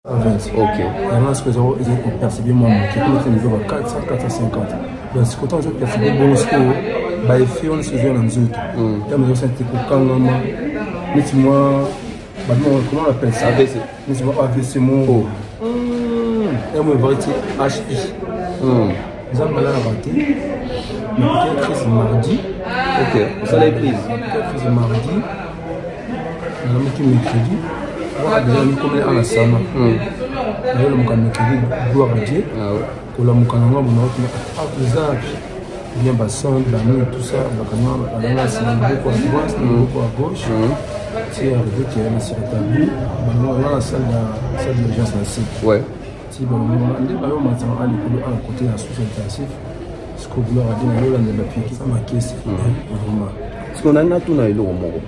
Ok. Alors, ce que j'ai percebé, moi, qui est comme niveau 400, 450. Donc, c'est quand j'ai percebé, bon, ce que j'ai fait, on se fait dans les autres. Là, je suis quand moi, comment on appelle ça? AVC. Mais tu vois, AVC, mon. Et moi, variété HI. Nous avons mal raté. Mais peut-être que c'est mardi. Ok, ça l'a prise. Peut-être que c'est mardi. Nous avons qui mercredi. Voilà, déjà, nous commençons à la sama. Nous avons mercredi, gloire à Dieu. Pour la Moukananga, on a bien bassin, la nuit, tout ça. C'est beaucoup à droite, beaucoup à gauche. C'est arrivé qu'il y a sur le tabou. On a la salle d'urgence là-ci. Ouais. Si on a maintenant à l'école à côté de la sous-intensif, ce que gloire à Dieu, on a l'appui. Ça m'a caissé. Vraiment. Parce qu'on a tout dans le monde.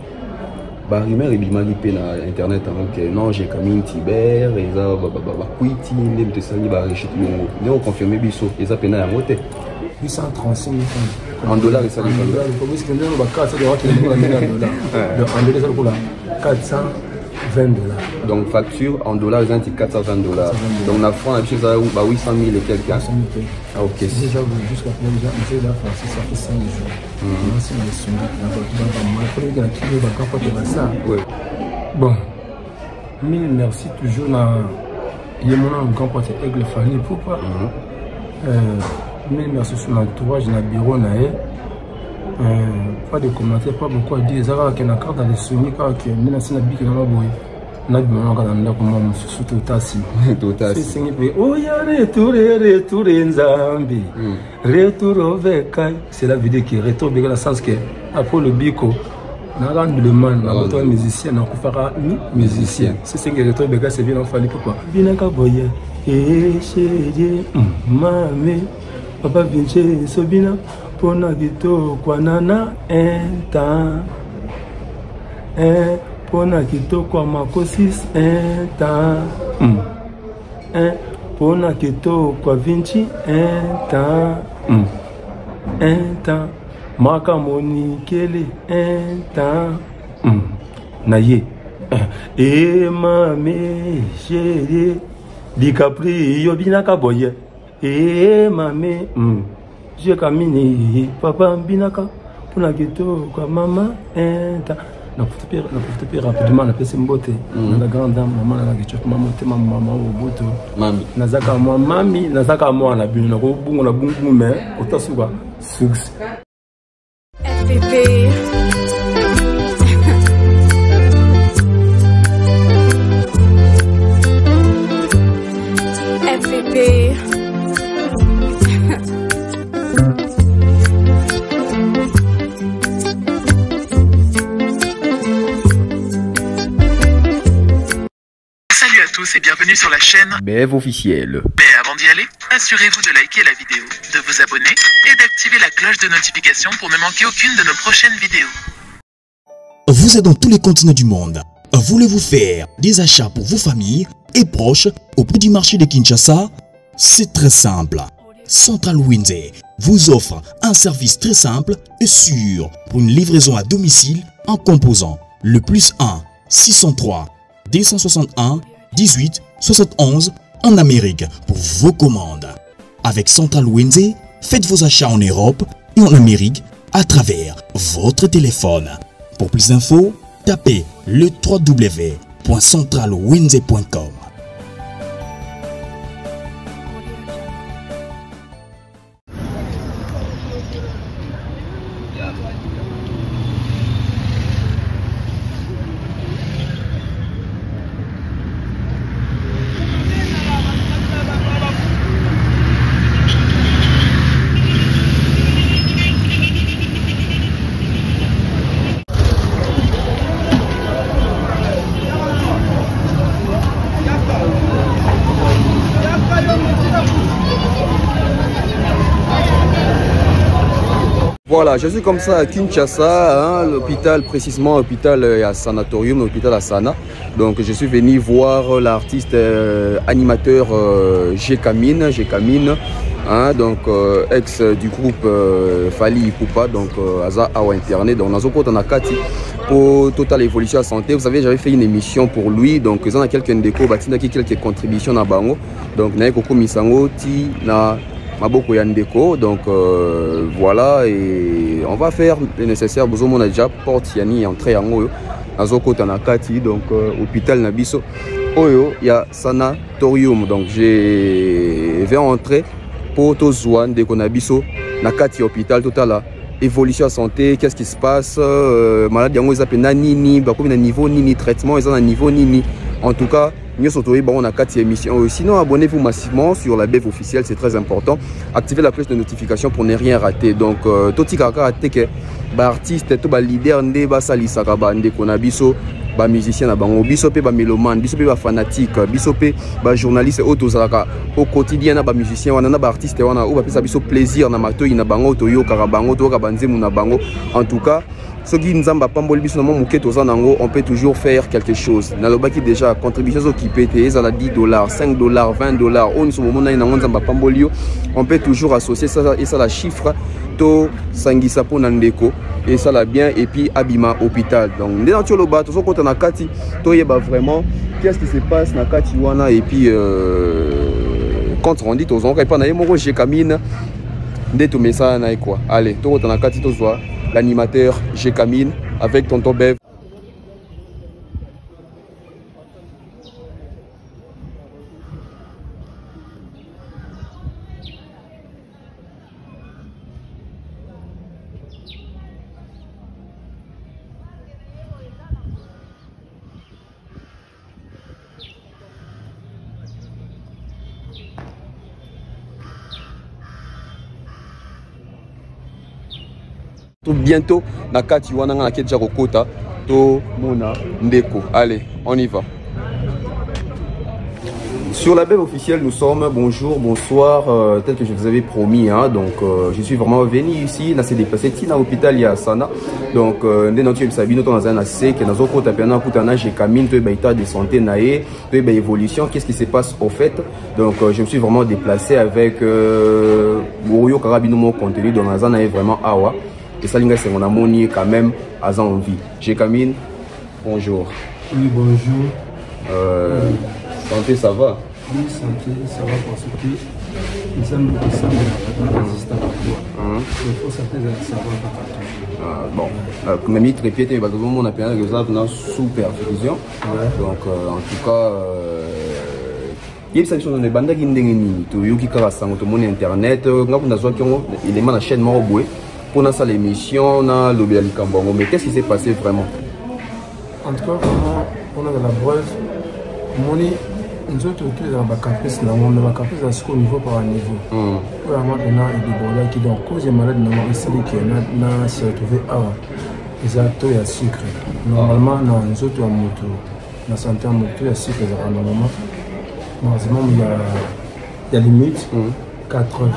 Bah, rumeur et bimali pe na internet avant que non j'ai Camille Tiber et ça kuiti ndem te sali ba rechute longo mais on confirme biso et ça pena ya moté 835 000 en dollars et ça en dollars comme si c'était ba 400 dollars en dollars ça pour la 420 dollars donc facture en dollars ils ont 420 dollars donc la franc ça ba 800 000 et quelques ah ok déjà jusqu'à présent déjà on fait la France ça fait 5 jours c'est le son bon mille merci toujours na yemona un grand porte aigle famille pourquoi mille merci sur l'entourage na bureau na pas de commentaires pas beaucoup à dire ça que na carte dans les souvenirs que mina sina biki na boy na bimona ka nda ko mo susu totasi c'est oh ya retour nzambi retour veka c'est la vidéo qui retour dans le sens que après le biko na rendement na toi musicien na kufaka musicien c'est ce que retour veka c'est bien en fallait pourquoi bina ka boye chérie mame papa vinche sobina pona gito kwa nana temps pona kitoko makosis temps pona kitoko vinci temps makamoni kele temps naye mame chérie dikapri yobinaka boye mame je camine papa binaka pona kitoko mama temps na profite rapidement na pese mbote na la grande dame maman na kichwa maman au boto mami nazaka moi mami nazaka moi na bino na ko bungu na bungu mais otasuka succès FPP Salut à tous et bienvenue sur la chaîne BF officiel. Mais avant d'y aller, assurez-vous de liker la vidéo, de vous abonner et d'activer la cloche de notification pour ne manquer aucune de nos prochaines vidéos. Vous êtes dans tous les continents du monde. Voulez-vous faire des achats pour vos familles et proches au prix du marché de Kinshasa? C'est très simple. Central Wenze vous offre un service très simple et sûr pour une livraison à domicile en composant le +1 603 261 18 71 en Amérique pour vos commandes. Avec Central Wenze, faites vos achats en Europe et en Amérique à travers votre téléphone. Pour plus d'infos, tapez le www.centralwenze.com. Voilà, je suis comme ça à Kinshasa, hein, l'hôpital, précisément l'hôpital à Sanatorium, l'hôpital à Sana. Donc je suis venu voir l'artiste animateur G-Camine, hein, donc ex du groupe Fali Ipupa, donc Aza Awa Internet, donc dans un Nakati pour Total Évolution à Santé. Vous savez, j'avais fait une émission pour lui, donc ils ont quelques déco, quelques contributions à Bango, donc na Koko Misango ti na Maboko Yandeko, donc voilà, et on va faire le nécessaire. On a déjà porte yani entrée en haut dans un Nakati, donc hôpital Nabiso. Oyo, il y a sanatorium, donc je vais entrer pour Tozouane de Konabiso, Nakati hôpital total, évolution à santé, qu'est-ce qui se passe, malade yango ils appellent nini, bakomi na niveau nini, traitement ils ont un niveau nini. En tout cas, nous sommes bon Nakati émission. Sinon, abonnez-vous massivement sur la BEV officielle, c'est très important. Activez la cloche de notification pour ne rien rater. Donc, Toti Kaka raté que artiste, tout leader, ndé ba salisa kaba ndé Konabiso. Ba musicien na bango biso pe ba mélomane biso pe ba fanatique biso pe ba journaliste autozaka au quotidien na ba musicien wana na ba artiste wana ou ba pesa biso plaisir na matoi na bango to yo kara bango to ka banzemu na bango. En tout cas soki nzamba pamboli biso na mo muke toza nango, on peut toujours faire quelque chose na lobaki déjà contribution occupée te za la $10 $5 $20 on so moment na nzamba pamboli yo, on peut toujours associer ça et ça la chiffre to sangisa po na ndeko et ça l'a bien et puis Abima hôpital. Donc dès dans le bas tout ça quand on a Kati to yeba vraiment qu'est-ce qui se passe na Kati wana et puis quand on dit aux gens pas na yemo j'ai camine dès tout message na quoi. Allez to on a Kati to soit l'animateur j'ai camine avec tonton Bev. Bientôt Nakati wana na keja kokota to mona ndeko. Allez, on y va. Sur la BEV officielle, nous sommes, bonjour, bonsoir, tel que je vous avais promis, hein, donc je suis vraiment venu ici, là c'est déplacé, Tina hôpital, il y a Sana, donc nous sommes dans un AC, qui est dans un côté, j'ai camine, tout état de santé, naé, tout évolution, qu'est-ce qui se passe au fait, donc je me suis vraiment déplacé avec Bouryo Karabino, mon contenu, dans un AC vraiment awa, et ça c'est mon amoni quand même, à envie. J'ai camine, bonjour. Oui, bonjour. Santé, ça va? Oui, santé, ça va parce que nous sommes résistants à toi. Il faut savoir bon, comme mis très pied, on a payé une sous perfusion. Donc, en tout cas, il y a des choses de bande qui sont sur internet. Il est la chaîne Moroboué pour notre l'émission, on a l'objet Kambongo. Mais qu'est-ce qui s'est passé vraiment? En tout cas, on a de la preuve. Nous autres, on a des caprices, au niveau par niveau. Vraiment, on a des débordements qui donc cause malade, on a essayé de se retrouver avant. Les acteurs, il y a sucre. Normalement, nous autres, on a santé en moto, il y a sucre. Normalement, il y a limite 80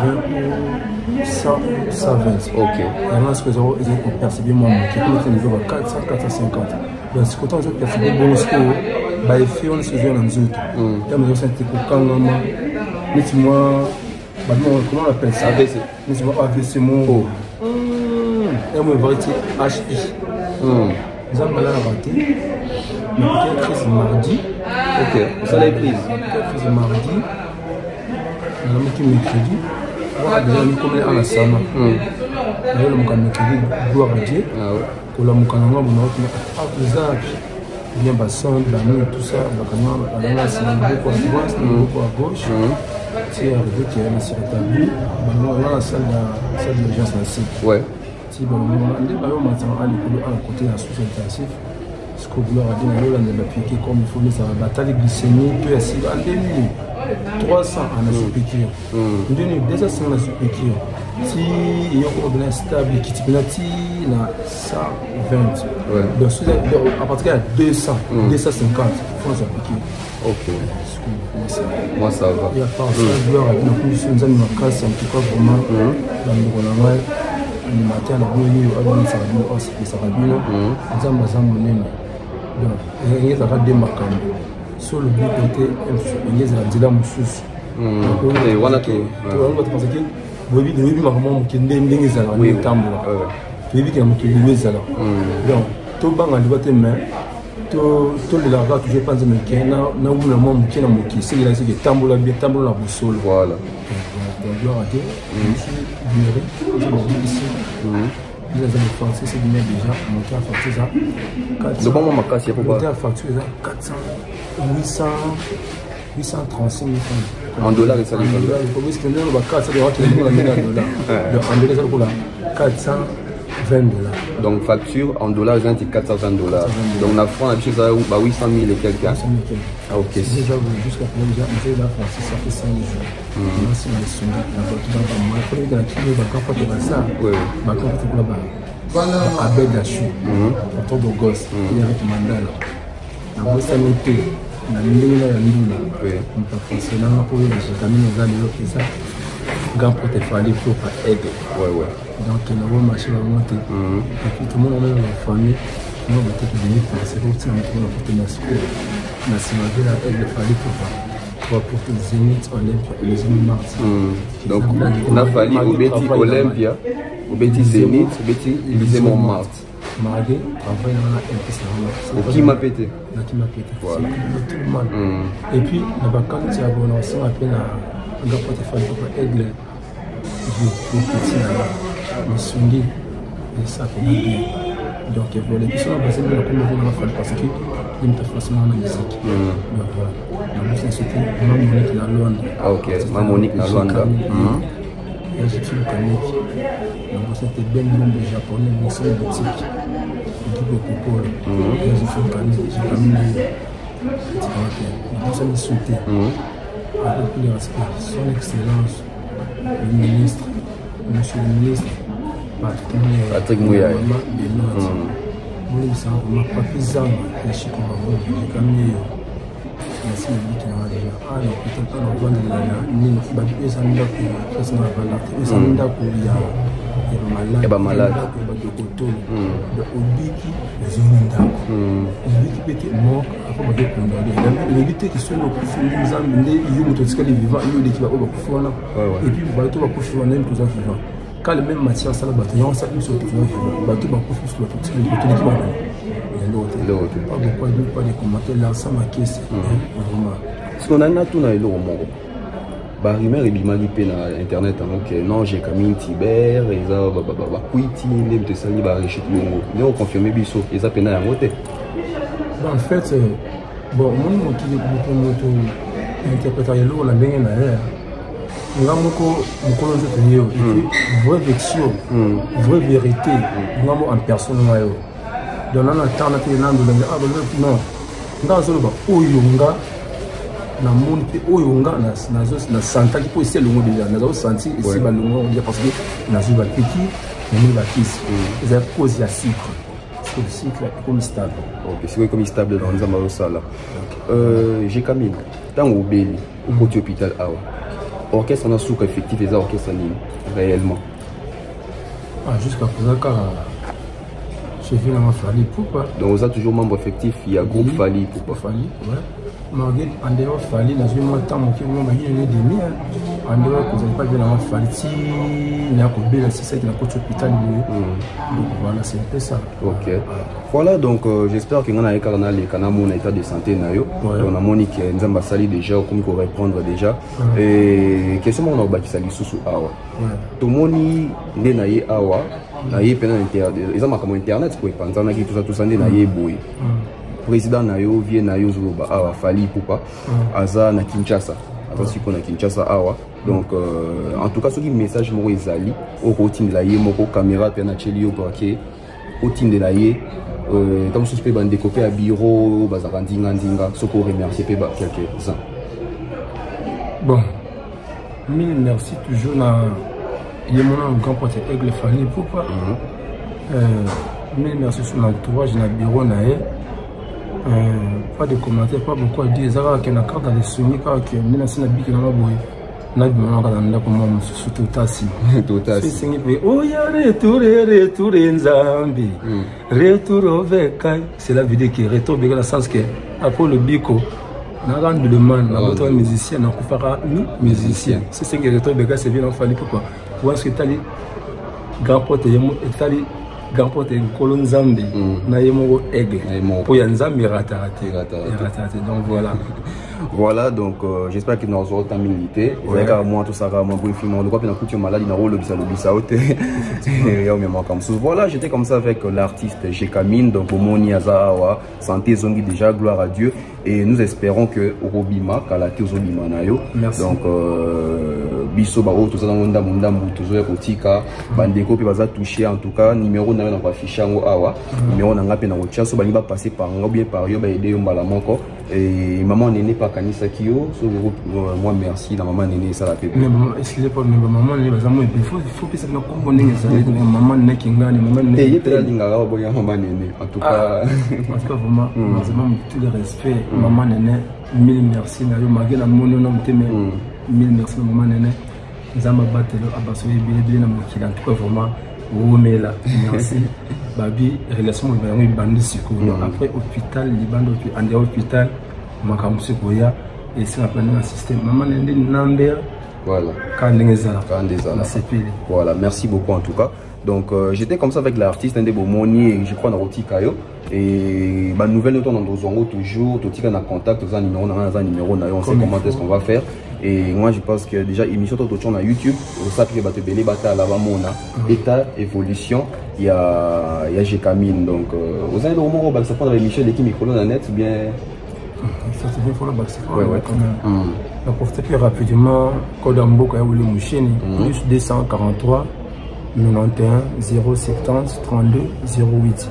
ou 120. Ok. Vraiment, ce que vous avez percebé, moi, qui est au niveau 400, 450. Donc, ce que vous avez percebé, bon, bah il fait on se vient dans les autres. Là nous sommes quand mais tu moi comment on appelle ça AVC. Mais tu vois AVC mon et moi variété HI. Nous avons malade raté. Mais peut-être crise mardi. OK, ça l'a prise. Crise mardi. Nous avons qui mercredi. Voilà, nous comme à la sama. Nous avons mercredi gloire à Dieu. Pour la mukananga on a plusieurs bien bassin, la nuit, tout ça, c'est beaucoup à droite, beaucoup à gauche. C'est arrivé qu'il y a un assez rétabli. On a la salle d'urgence là-ci. Ouais. Si on a maintenant à côté de la sous-intensif, ce que vous leur avez dit, on a piqué comme il faut, ça va bataille glycémie, puis ainsi, en 300 en a sous-piqué. On donne 200 en a sous-piqué. Si il y a un problème stable, qui est petit, il a 120. Donc, à partir de 200, 250, il faut s'appliquer. Ok. Moi, ça va. Il y a pas ça, nous avons une casse, en tout cas, vraiment, dans le gouvernement, le matin, ça va bien. Nous avons monnaie. Donc, il y a des marques. Sur le but côté, il y a des gens qui wana to parce que bobi de bobi makambo mokende ndenge ezala ni tambola toyebi ke mokili ezala donc tobanga liba te mais tolelaka toujours panze meke na wuna mwa moke na moki sekela seke tambola bien tambola na bosolo voilà donc gloire à Dieu ici ici ils ont facturé c'est bien déjà monté à facture ça le bon moment casse il faut pas monté à facture ça 400 835 000 francs en dollars et ça en dollars parce que nous on va casser le roi qui est en dollars en dollars ça pour là 420 $. Donc facture en dollars, c'est 420 $. Donc la France, la chose à 800 000 et quelques. Ah ok. Déjà jusqu'à présent, déjà on fait la France, ça fait 5 jours. Moi c'est les sons, la voiture dans moi. Il faut que la kilo va quand faire ça. Oui. Ma quand tu là bas. Abel Dachu. Photo de gosse. Il y a un mandat là. La bosse à noter. La ligne là, la ligne là. Oui. On peut fonctionner pour les camins aux amis et ça. Grand portefeuille pour pas aider. Ouais. Donc on a un marché à monter. Et puis tout le monde a une famille. Nous on va peut-être venir penser au petit on va porter la school. La semaine là elle fallait pour porter Zénith Olympia et les Mars. Donc on a fallu au Betty Olympia, au Betty Zénith, au Betty Élysée Montmartre. Margué, travaille dans la MP. Qui m'a pété. Qui m'a pété. Voilà. Et puis la vacance c'est abonnement appelle un gars portefeuille pour aider les petits là-bas. Les swingés et ça fait bien. Donc les questions basées sur la communauté parce que il me fait forcément la musique. Donc voilà. La musique c'était Monique la Luanda. Ah ok, Monique la Luanda. Et j'ai fait le comique. Donc c'était bien le nom de japonais, mais c'est une boutique. Qui peut couper. Et j'ai fait le comique, j'ai amené. Donc ça me sauté. Avec tous les respects, son excellence, le ministre, monsieur le ministre, Patrick Mouyaï. Moi, je suis papi Zang, et je suis comme vous, j'ai gagné. Merci, je suis déjà. Ah, non, peut-être pas dans le monde, il y a des gens qui sont là, il y a des gens qui sont malades, malade. Quand le même matière ça va il y a ça plus sur le bateau va plus sur l'autre pas de commentaires là ça m'a caisse ce qu'on a tout na elo mongo ba rumeur ebimaki pe na internet donc non j'ai Camille Tibert eza ba kuiti ndem te sali ba rechute mongo mais on confirme biso eza pena yango te en fait bon mon qui interpréter elo la ndenge na ya nga moko mokolo nzoto yo vraie vexio vraie vérité nga mo en personne na yo donc na temps na te na ndo nga non nga zolo ba oyo nga na moni pe oyo nga na santa ki po ese longo déjà na zo senti ese ba longo parce que na zo ba petit mais ba kisi c'est à cause ya sucre parce que le sucre est comme stable. OK, c'est comme stable dans les amaro sala. J'ai Camille tant au Béli au côté hôpital awa. Orchestre en a souk effectif et orchestre en réellement. Ah, jusqu'à présent, car j'ai vu la Fali Poupa. Donc, vous êtes toujours membre effectif, il y a groupe Fali Poupa. Fali, ouais. Malgré en dehors Fali, dans une mois de temps, qui m'a dit une demi. En dehors, vous n'avez pas vu la Fali, si il y a un peu de c'est ça qui n'a pas d'hôpital. Donc voilà, c'est un peu ça. Ok. Voilà, donc j'espère que nous avons les canaux en état de santé. On a Monique qui nous a sali déjà, comme qu'on répondre déjà. Et question on a bâti sali sous awa. Tout le monde est naïe awa, naïe pendant internet. Ils ont comme internet pour penser on a qui tout ça naïe boy. Président nayo vient nayo zuba awa Fali Poupa, aza na Kinshasa. Aza siko na Kinshasa awa. Donc en tout cas ce qui message mo ezali au routine de la yé moko caméra pe na chelio pour que routine de la yé comme suspect ban décoper à bureau bazarandinga ndinga ce qu'on remercie pe ba quelques-uns. Bon mille merci toujours na yé mon grand pote Aigle Fali Poupa. Mille merci sur l'entourage na bureau na yé. Pas de commentaires, pas beaucoup à dire. Zara qui n'a carte dans les soumis car qui n'a pas de bique dans la bouille. N'a pas de comme moi surtout tassi. C'est oh ya retour Nzambi. Retour au Vekai. C'est la vidéo qui retourne dans le sens que après le bico Naran de man, na musicien, na kufara musicien. C'est ce que les autres bégas c'est bien en famille pourquoi? Ou est-ce que t'as grand pote et grand pote colon Zambi, na yemo aigle. Pour Yanzambi ratate. Donc voilà. Voilà, donc j'espère que nous aurons ta milité. Moi, tout ça, moi, on doit bien écouter maladie dans le Voilà, j'étais comme ça avec l'artiste Jekamine, donc Omoni Azawa, santé zongi déjà, gloire à Dieu. Et nous espérons que Robima, Kalate Zobima Nayo. Donc, Biso Baro, tout ça dans le monde, tout ça, Kotika, Bandeko, puis va toucher en tout cas, numéro n'a pas affiché en Awa, numéro n'a pas affiché, so Baniba passer par un bien par yo, aider Mbalamoko. Et maman n'est pas Kanisa Kyo, moi merci, la maman n'est ça la paix. Excusez-moi, maman n'est pas il faut que ça me comprenne, maman n'est qu'ingani, maman n'est en tout cas, vraiment, tout le respect, maman n'est mille merci, n'a eu malgré la mononome, mille merci, maman n'est Zama Batelo, Abasoye, bien, en tout cas, vraiment. Là, merci. Babi, relation avec bandi siko. Après hôpital, Liban en hôpital, Makamusi Koya, et c'est un système. Maman n'est number. Voilà. Voilà, merci beaucoup en tout cas. Donc j'étais comme ça avec l'artiste Ndebomoni et je crois dans Roti Kayo. Et ma nouvelle nous dans nos toujours, tout le monde contact, on sait comment est-ce qu'on va faire. Et moi je pense que déjà émission tout sur YouTube, on sait que battre belé battre à l'avant état évolution, il y a Jekamine donc vous avez le moment où ça prend l'émission d'équipe micro dans net bien ça c'est bien pour le bac quand même. Donc pour faire plus rapidement code Mboka ya Wulu Mushini plus 243 91 070 32 08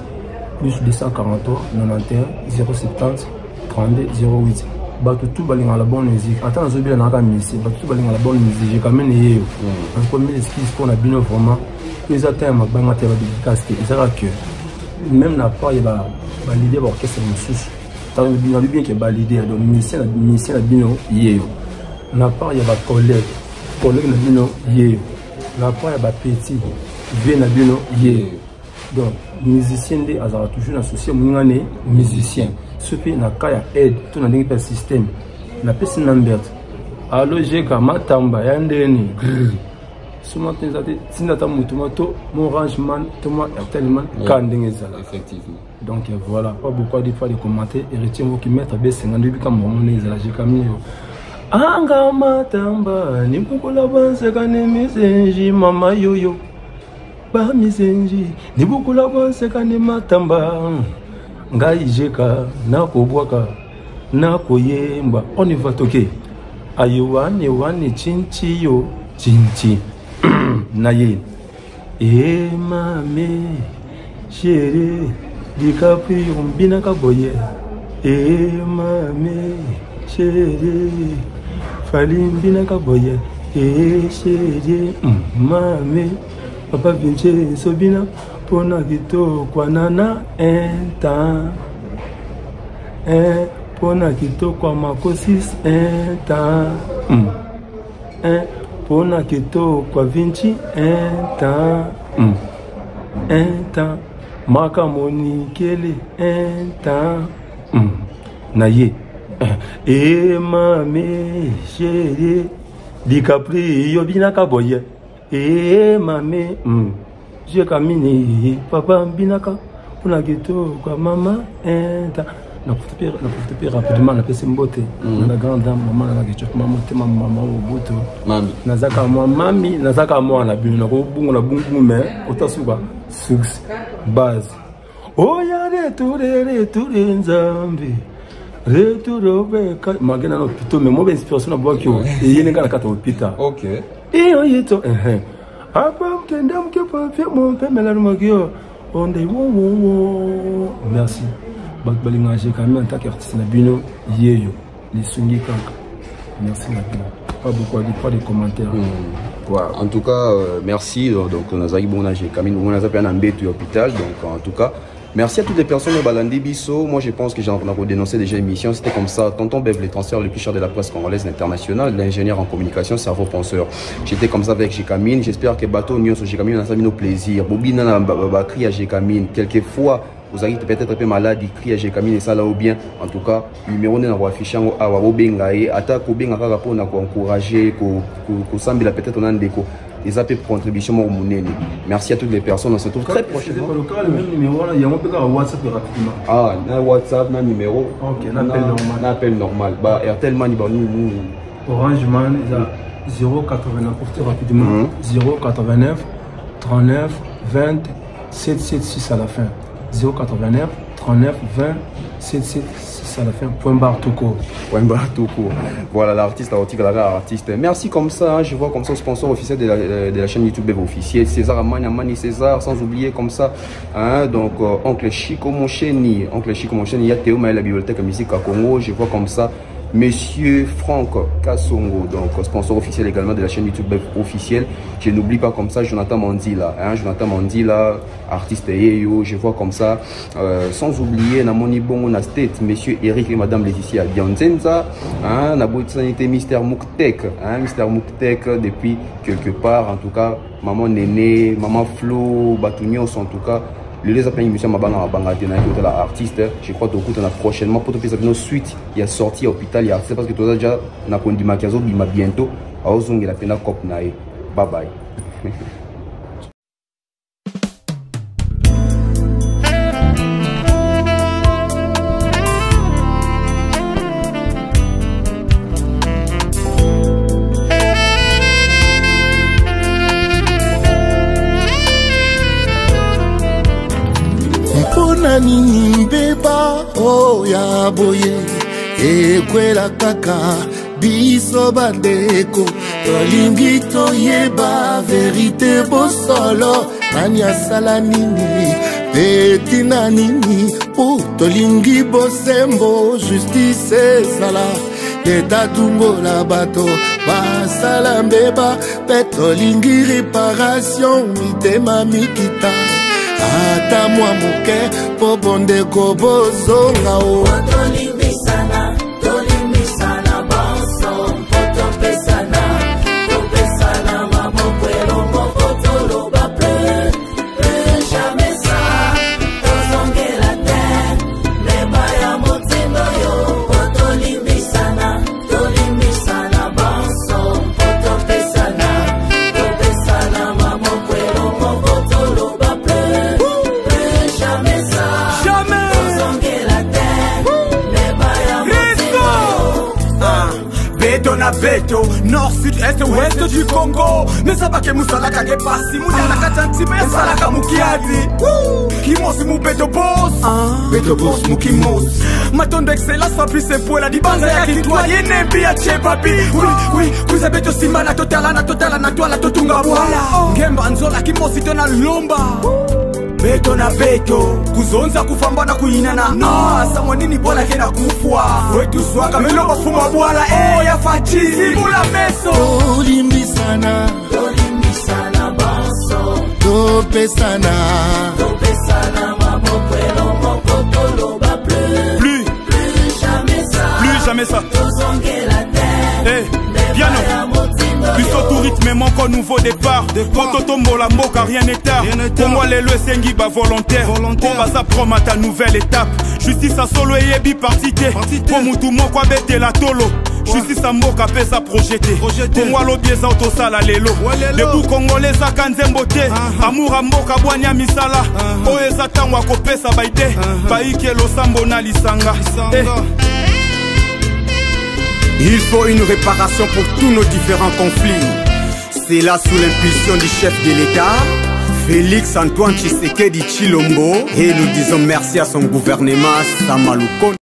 plus 243 91 070 32 08. Tout balinga la bonne musique. Attends, je vais la musique. Tout balinga la bonne musique. J'ai quand même eu un premier excuse qu'on a bien vraiment. Les atteints ma banque à dédicace. C'est vrai que même la part il va valider l'orchestre sous. T'as bien bien que valider donc musicien la bien yéyo. La part il va collègue la bien yéyo. La part il va petit bien la bien yéyo. Donc musicien de azara toujours associé mungane musicien. Ce qui n'a qu'à aide tout dans le système. La personne number. Alors j'ai comme matamba yandeni. Souvent si n'ata mutumato mon rangement tellement tellement kandengezala. Effectivement. Donc voilà, pas beaucoup de fois de commenter et retiens vous qui mettent baisser ngandi bika mon ezala j'ai comme anga matamba ni bukola banse kane mesenji mama yoyo. Ba mesenji ni bukola banse kane matamba. Ngai jeka na kobwaka na koyemba on va toquer ayuani wani chinchi yo chinchi naye e mame chérie DiCaprio mbina kaboye e mame chérie fali mbina kaboye e chérie mame papa vinche sobina pona kito kwa nana enta pona kito kwa makosis enta pona kito kwa vinci enta enta makamoni kele enta naye e mame chérie DiCaprio bina kaboye e mame j'ai caminé, papa binaka, pour la ghetto, quoi, maman, n'a pas rapidement, n'a pas de beauté. La grande dame, maman, la ghetto, maman, maman, au bout. Mami. Nazaka, moi, mami, nazaka, moi, la bune, la boum, la boum, mais, autant souvent, source, base. Oh, y'a retour, Nzambi. Retour au bec, magana, non, plutôt, mais moi, inspiration, à boire qui et il y a une gare à l'hôpital. Ok. Et on y est, merci. Bakbalinga j'ai quand même en tant qu'artiste na bino yeyo les sungi kaka. Merci na bino. Pas beaucoup pas de commentaires. En tout cas merci donc nazaki bona j'ai quand même on a zapi na mbetu hôpital donc en tout cas merci à toutes les personnes au Balandi Bisso. Moi je pense que j'ai dénoncé déjà l'émission. C'était comme ça. Tonton Bev, les transferts le plus cher de la presse congolaise internationale, l'ingénieur en communication, cerveau penseur. J'étais comme ça avec Jekamine. J'espère que bateau Nyon sur Jekamine, on a mis nos plaisirs. Bobina Bakri à Jekamine. Quelquefois, vous avez peut-être un peu malade, écrit à Jekamine et ça là ou bien, en tout cas, numéro n'est pas affiché à Wabenga et attaque au bien à pour encourager, qu'on semble peut-être on a un déco. Ils ont fait contribution au monnaie. Merci à toutes les personnes, on se retrouve très prochainement. Le même numéro, il y a un peu de WhatsApp rapidement. Ah, un WhatsApp, un numéro. Ok, un appel normal. Un appel normal. Bah, Airtel Man, nous. Orange Man, il y a 089, pour rapidement. 089 39 20 776 à la fin. 089 39 20 776 à la fin. Point barre tout court. Point barre tout court. Voilà l'artiste, l'artiste. Merci comme ça. Hein, je vois comme ça le sponsor officiel de la chaîne YouTube officielle. César Amani César, sans oublier comme ça. Hein, donc, Oncle Chico Moncheni. Il y a Théo Maël, la bibliothèque musique à Congo. Je vois comme ça. Monsieur Franck Kassongo, donc sponsor officiel également de la chaîne YouTube officielle. Je n'oublie pas comme ça Jonathan Mandila, hein, Jonathan Mandila, artiste Yeyo, je vois comme ça. Sans oublier Namoni Bongo na State, Monsieur Eric et Madame Laetitia Bianzenza, hein, Naboutsanité Mister Mouktek, hein, Mister Mouktek depuis quelque part, en tout cas, Maman Néné, Maman Flo, Batunios, en tout cas. Les appels émission Mabanga artiste, je crois que tu as prochainement pour te faire une suite. Il y a sorti à l'hôpital, il y a c'est parce que tu as déjà na conduit makiazo bima bientôt à ozongi la pena cop nae. Bye bye. Nini mbeba oya boye ekwela kaka biso bandeko tolingi toyeba verite bosolo nani asala nini petina nini po tolingi bosembo justice ezala leta tumbola bato basala mbeba pe tolingi réparation mitema mikita ata mwa moke po bondeko bozonga o tolimbisana banso potopesana topesana maboko elongo toloba plus jamais ça tozongela te leba ya motindo yo tolimbisana banso potopesana topesana maboko elongo toloba plus na beto nord sud est ouest du Congo mesabake musalaka ke pasi munyana katantime salaka mukiati kimosi mu beto boss mukimos matondo excellence papi se poela di banza ya kitwa yene bia chepapi oui kuza beto simba na totala na twala totunga bwala ngemba nzola kimosi tona lomba beto na beto kuzonza kufamba na kuyinana samwa nini bola kena kufwa wetu swaka melo bafuma bwala ya fachi simula meso tolimbisana banso topesana maboko elongo toloba plus jamais ça tozongela te piano Biso tout rythme manque nouveau départ Poto tombola mboka rien n'est tard Congo lelo esengi ba volontaire On va s'apprendre à ta nouvelle étape Justice a solo et yebi partité Pour mutu moko abete la tolo Justice a mboka pesa projeté Congo alobieza autosala lelo Debu congolais a kanzembo te Amour a mboka bwanya misala Oeza tango akopesa baide Baike lo sambo na lisanga Il faut une réparation pour tous nos différents conflits. C'est là sous l'impulsion du chef de l'État, Félix Antoine Tshisekedi Tshilombo, et nous disons merci à son gouvernement Samaluko.